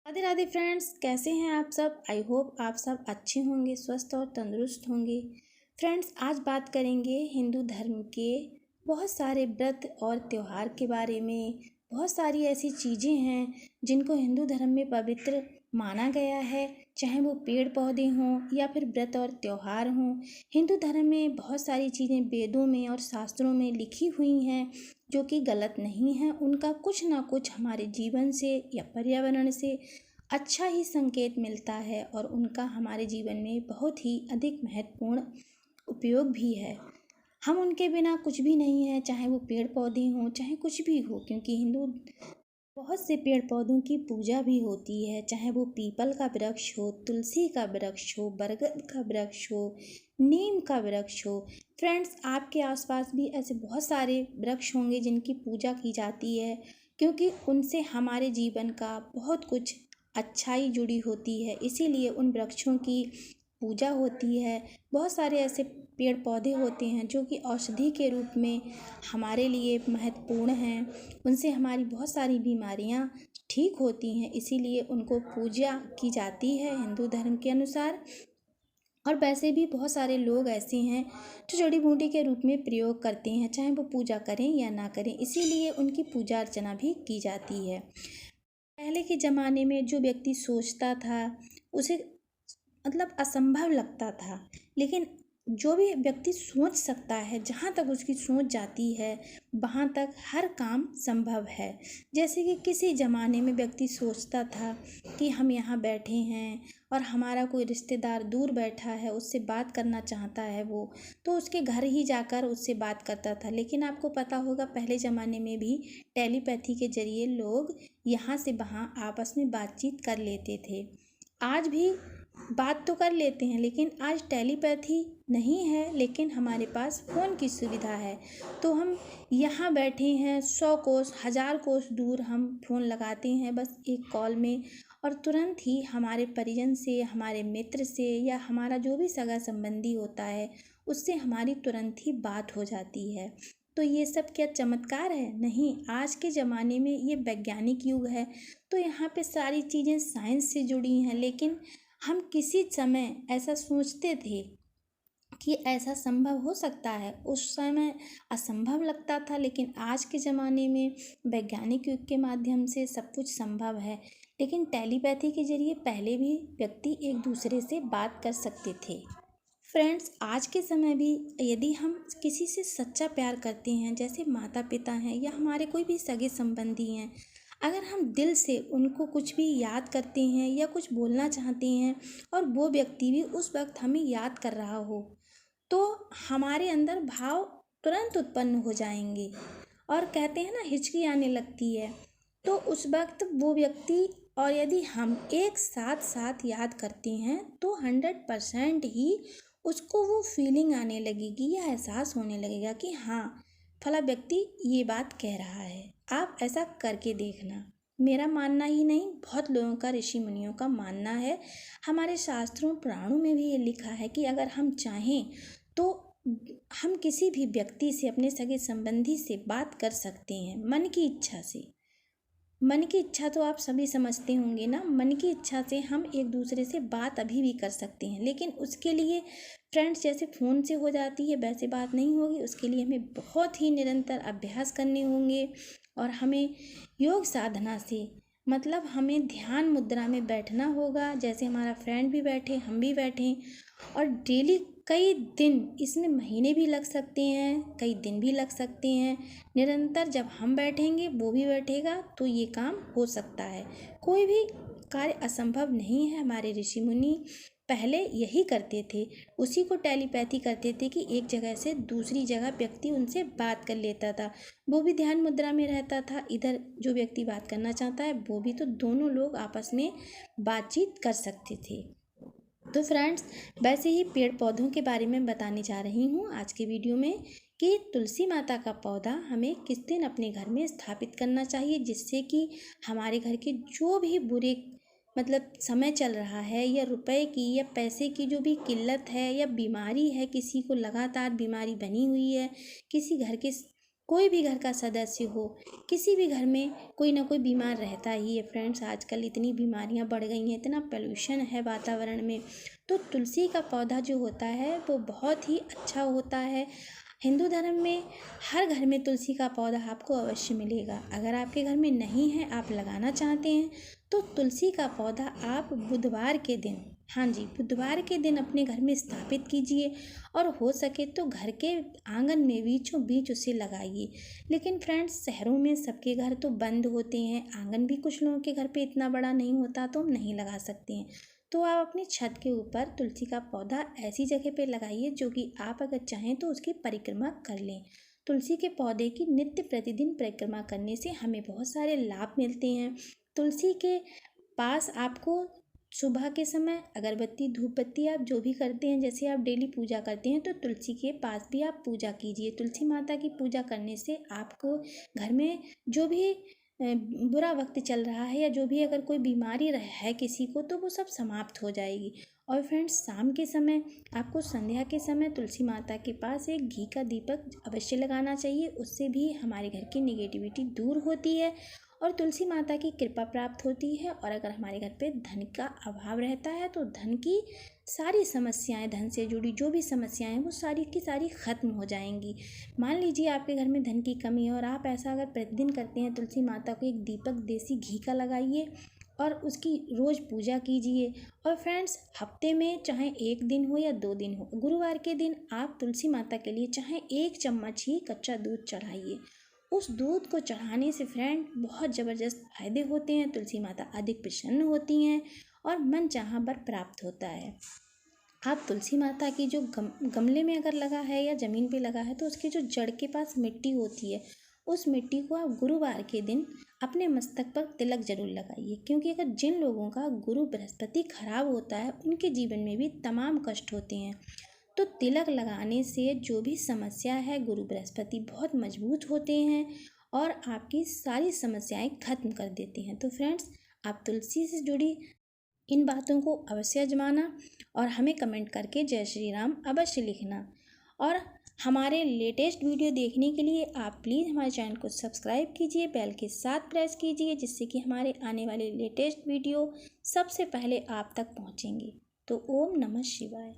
Radhe Radhe friends, कैसे हैं आप सब। आई होप आप सब अच्छे होंगे, स्वस्थ और तंदुरुस्त होंगे। फ्रेंड्स, आज बात करेंगे हिंदू धर्म के बहुत सारे व्रत और त्यौहार के बारे में। बहुत सारी ऐसी चीज़ें हैं जिनको हिंदू धर्म में पवित्र माना गया है, चाहे वो पेड़ पौधे हों या फिर व्रत और त्यौहार हों। हिंदू धर्म में बहुत सारी चीज़ें वेदों में और शास्त्रों में लिखी हुई हैं जो कि गलत नहीं है। उनका कुछ ना कुछ हमारे जीवन से या पर्यावरण से अच्छा ही संकेत मिलता है और उनका हमारे जीवन में बहुत ही अधिक महत्वपूर्ण उपयोग भी है। हम उनके बिना कुछ भी नहीं है, चाहे वो पेड़ पौधे हों चाहे कुछ भी हो, क्योंकि हिंदू बहुत से पेड़ पौधों की पूजा भी होती है, चाहे वो पीपल का वृक्ष हो, तुलसी का वृक्ष हो, बरगद का वृक्ष हो, नीम का वृक्ष हो। फ्रेंड्स, आपके आसपास भी ऐसे बहुत सारे वृक्ष होंगे जिनकी पूजा की जाती है, क्योंकि उनसे हमारे जीवन का बहुत कुछ अच्छाई जुड़ी होती है, इसीलिए उन वृक्षों की पूजा होती है। बहुत सारे ऐसे पेड़ पौधे होते हैं जो कि औषधि के रूप में हमारे लिए महत्वपूर्ण हैं। उनसे हमारी बहुत सारी बीमारियां ठीक होती हैं, इसीलिए उनको पूजा की जाती है हिंदू धर्म के अनुसार। और वैसे भी बहुत सारे लोग ऐसे हैं जो जड़ी बूटी के रूप में प्रयोग करते हैं, चाहे वो पूजा करें या ना करें, इसीलिए उनकी पूजा अर्चना भी की जाती है। पहले के ज़माने में जो व्यक्ति सोचता था उसे असंभव लगता था, लेकिन जो भी व्यक्ति सोच सकता है, जहाँ तक उसकी सोच जाती है वहाँ तक हर काम संभव है। जैसे कि किसी ज़माने में व्यक्ति सोचता था कि हम यहाँ बैठे हैं और हमारा कोई रिश्तेदार दूर बैठा है, उससे बात करना चाहता है वो, तो उसके घर ही जाकर उससे बात करता था। लेकिन आपको पता होगा पहले ज़माने में भी टेलीपैथी के जरिए लोग यहाँ से वहाँ आपस में बातचीत कर लेते थे। आज भी बात तो कर लेते हैं, लेकिन आज टेलीपैथी नहीं है, लेकिन हमारे पास फ़ोन की सुविधा है। तो हम यहाँ बैठे हैं 100 कोस 1000 कोस दूर, हम फ़ोन लगाते हैं बस एक कॉल में, और तुरंत ही हमारे परिजन से, हमारे मित्र से या हमारा जो भी सगा संबंधी होता है उससे हमारी तुरंत ही बात हो जाती है। तो ये सब क्या चमत्कार है? नहीं, आज के ज़माने में ये वैज्ञानिक युग है, तो यहाँ पे सारी चीज़ें साइंस से जुड़ी हैं। लेकिन हम किसी समय ऐसा सोचते थे कि ऐसा संभव हो सकता है, उस समय असंभव लगता था, लेकिन आज के ज़माने में वैज्ञानिक युग के माध्यम से सब कुछ संभव है। लेकिन टेलीपैथी के जरिए पहले भी व्यक्ति एक दूसरे से बात कर सकते थे। फ्रेंड्स, आज के समय भी यदि हम किसी से सच्चा प्यार करते हैं, जैसे माता पिता हैं या हमारे कोई भी सगे संबंधी हैं, अगर हम दिल से उनको कुछ भी याद करते हैं या कुछ बोलना चाहते हैं और वो व्यक्ति भी उस वक्त हमें याद कर रहा हो, तो हमारे अंदर भाव तुरंत उत्पन्न हो जाएंगे और कहते हैं ना, हिचकी आने लगती है। तो उस वक्त वो व्यक्ति और यदि हम एक साथ साथ याद करते हैं तो 100% ही उसको वो फीलिंग आने लगेगी या एहसास होने लगेगा कि हाँ, फला व्यक्ति ये बात कह रहा है। आप ऐसा करके देखना। मेरा मानना ही नहीं, बहुत लोगों का, ऋषि मुनियों का मानना है। हमारे शास्त्रों पुराणों में भी ये लिखा है कि अगर हम चाहें तो हम किसी भी व्यक्ति से, अपने सगे संबंधी से बात कर सकते हैं मन की इच्छा से। मन की इच्छा तो आप सभी समझते होंगे ना, मन की इच्छा से हम एक दूसरे से बात अभी भी कर सकते हैं, लेकिन उसके लिए फ्रेंड्स जैसे फ़ोन से हो जाती है वैसे बात नहीं होगी। उसके लिए हमें बहुत ही निरंतर अभ्यास करने होंगे और हमें योग साधना से, हमें ध्यान मुद्रा में बैठना होगा, जैसे हमारा फ्रेंड भी बैठे, हम भी बैठें, और डेली कई दिन, इसमें महीने भी लग सकते हैं, कई दिन भी लग सकते हैं। निरंतर जब हम बैठेंगे वो भी बैठेगा तो ये काम हो सकता है। कोई भी कार्य असंभव नहीं है। हमारे ऋषि मुनि पहले यही करते थे, उसी को टेलीपैथी करते थे कि एक जगह से दूसरी जगह व्यक्ति उनसे बात कर लेता था, वो भी ध्यान मुद्रा में रहता था, इधर जो व्यक्ति बात करना चाहता है वो भी, तो दोनों लोग आपस में बातचीत कर सकते थे। तो फ्रेंड्स, वैसे ही पेड़ पौधों के बारे में बताने जा रही हूँ आज के वीडियो में कि तुलसी माता का पौधा हमें किस दिन अपने घर में स्थापित करना चाहिए, जिससे कि हमारे घर के जो भी बुरे समय चल रहा है, या रुपए की या पैसे की जो भी किल्लत है या बीमारी है, किसी को लगातार बीमारी बनी हुई है, किसी घर के कोई भी घर का सदस्य हो, किसी भी घर में कोई ना कोई बीमार रहता ही है फ्रेंड्स। आजकल इतनी बीमारियां बढ़ गई हैं, इतना पोल्यूशन है वातावरण में, तो तुलसी का पौधा जो होता है वो बहुत ही अच्छा होता है। हिंदू धर्म में हर घर में तुलसी का पौधा आपको अवश्य मिलेगा। अगर आपके घर में नहीं है, आप लगाना चाहते हैं, तो तुलसी का पौधा आप बुधवार के दिन, हाँ जी, बुधवार के दिन अपने घर में स्थापित कीजिए और हो सके तो घर के आंगन में बीचों बीच उसे लगाइए। लेकिन फ्रेंड्स, शहरों में सबके घर तो बंद होते हैं, आंगन भी कुछ लोगों के घर पे इतना बड़ा नहीं होता, तो हम नहीं लगा सकते हैं। तो आप अपनी छत के ऊपर तुलसी का पौधा ऐसी जगह पे लगाइए जो कि आप अगर चाहें तो उसकी परिक्रमा कर लें। तुलसी के पौधे की नित्य प्रतिदिन परिक्रमा करने से हमें बहुत सारे लाभ मिलते हैं। तुलसी के पास आपको सुबह के समय अगरबत्ती धूप बत्ती आप जो भी करते हैं, जैसे आप डेली पूजा करते हैं, तो तुलसी के पास भी आप पूजा कीजिए। तुलसी माता की पूजा करने से आपको घर में जो भी बुरा वक्त चल रहा है या जो भी अगर कोई बीमारी है किसी को, तो वो सब समाप्त हो जाएगी। और फ्रेंड्स, शाम के समय आपको, संध्या के समय तुलसी माता के पास एक घी का दीपक अवश्य लगाना चाहिए। उससे भी हमारे घर की नेगेटिविटी दूर होती है और तुलसी माता की कृपा प्राप्त होती है। और अगर हमारे घर पे धन का अभाव रहता है तो धन की सारी समस्याएं, धन से जुड़ी जो भी समस्याएं हैं वो सारी की सारी ख़त्म हो जाएंगी। मान लीजिए आपके घर में धन की कमी है और आप ऐसा अगर प्रतिदिन करते हैं, तुलसी माता को एक दीपक देसी घी का लगाइए और उसकी रोज़ पूजा कीजिए। और फ्रेंड्स, हफ्ते में चाहे 1 दिन हो या 2 दिन हो, गुरुवार के दिन आप तुलसी माता के लिए चाहे 1 चम्मच ही कच्चा दूध चढ़ाइए। उस दूध को चढ़ाने से फ्रेंड बहुत ज़बरदस्त फायदे होते हैं। तुलसी माता अधिक प्रसन्न होती हैं और मन चाहा वर प्राप्त होता है। आप तुलसी माता की जो गमले में अगर लगा है या ज़मीन पे लगा है, तो उसके जो जड़ के पास मिट्टी होती है, उस मिट्टी को आप गुरुवार के दिन अपने मस्तक पर तिलक जरूर लगाइए। क्योंकि अगर जिन लोगों का गुरु बृहस्पति खराब होता है, उनके जीवन में भी तमाम कष्ट होते हैं। तो तिलक लगाने से जो भी समस्या है, गुरु बृहस्पति बहुत मजबूत होते हैं और आपकी सारी समस्याएं खत्म कर देते हैं। तो फ्रेंड्स, आप तुलसी से जुड़ी इन बातों को अवश्य आजमाना और हमें कमेंट करके जय श्री राम अवश्य लिखना। और हमारे लेटेस्ट वीडियो देखने के लिए आप प्लीज़ हमारे चैनल को सब्सक्राइब कीजिए, बेल के साथ प्रेस कीजिए, जिससे कि हमारे आने वाले लेटेस्ट वीडियो सबसे पहले आप तक पहुंचेंगे। तो ओम नमः शिवाय।